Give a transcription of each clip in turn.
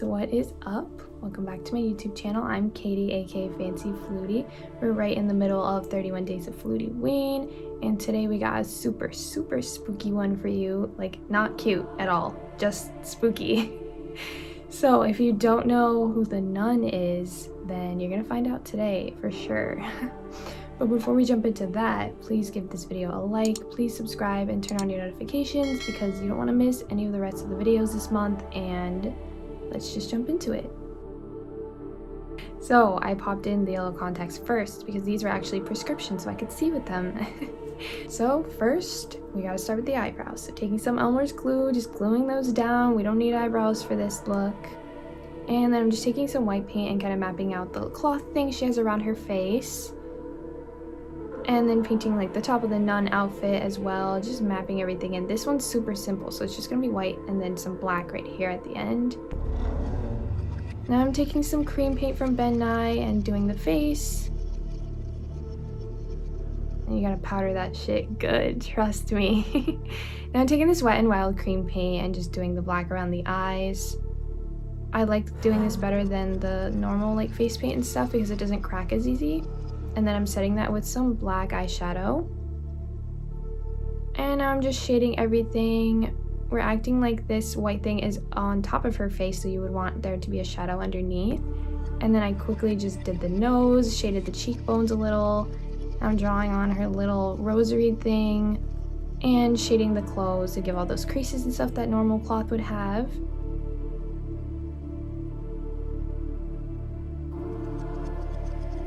what is up? Welcome back to my YouTube channel. I'm Katie, aka Fancy Flutie. We're right in the middle of 31 days of Flutieween, and today we got a super spooky one for you. Like, not cute at all, just spooky. So if you don't know who the nun is, then you're gonna find out today for sure. But before we jump into that, please give this video a like, please subscribe, and turn on your notifications because you don't want to miss any of the rest of the videos this month, and let's just jump into it. So I popped in the yellow contacts first because these were actually prescriptions so I could see with them. So first, we gotta start with the eyebrows. So taking some Elmer's glue, just gluing those down. We don't need eyebrows for this look. And then I'm just taking some white paint and kind of mapping out the cloth thing she has around her face. And then painting like the top of the nun outfit as well, just mapping everything in. This one's super simple, so it's just gonna be white and then some black right here at the end. Now I'm taking some cream paint from Ben Nye and doing the face. And you gotta powder that shit good, trust me. Now I'm taking this Wet n Wild cream paint and just doing the black around the eyes. I like doing this better than the normal like face paint and stuff because it doesn't crack as easy. And then I'm setting that with some black eyeshadow. And I'm just shading everything. We're acting like this white thing is on top of her face, so you would want there to be a shadow underneath. And then I quickly just did the nose, shaded the cheekbones a little. I'm drawing on her little rosary thing and shading the clothes to give all those creases and stuff that normal cloth would have.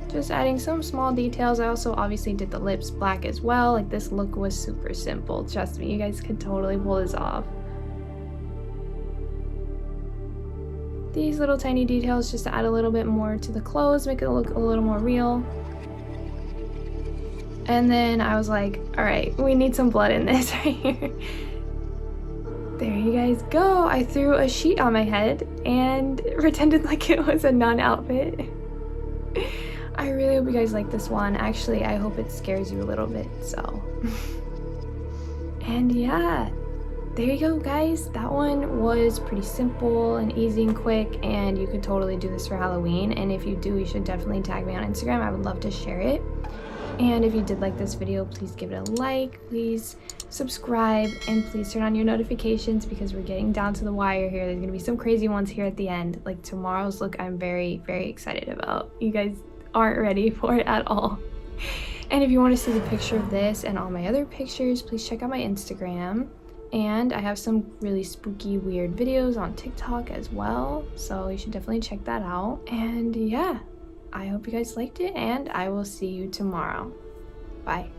Just adding some small details. I also obviously did the lips black as well. Like, this look was super simple. Trust me, you guys could totally pull this off. These little tiny details just to add a little bit more to the clothes, make it look a little more real. And then I was like, all right, we need some blood in this right here. There you guys go. I threw a sheet on my head and pretended like it was a nun outfit. I really hope you guys like this one. Actually, I hope it scares you a little bit, so. And yeah, there you go, guys. That one was pretty simple and easy and quick, and you could totally do this for Halloween. And if you do, you should definitely tag me on Instagram. I would love to share it. And if you did like this video, please give it a like, please subscribe, and please turn on your notifications because we're getting down to the wire here. There's gonna be some crazy ones here at the end. Like tomorrow's look, I'm very excited about. You guys aren't ready for it at all. And if you want to see the picture of this and all my other pictures, please check out my Instagram. And I have some really spooky, weird videos on TikTok as well, so you should definitely check that out. And yeah, I hope you guys liked it, and I will see you tomorrow. Bye.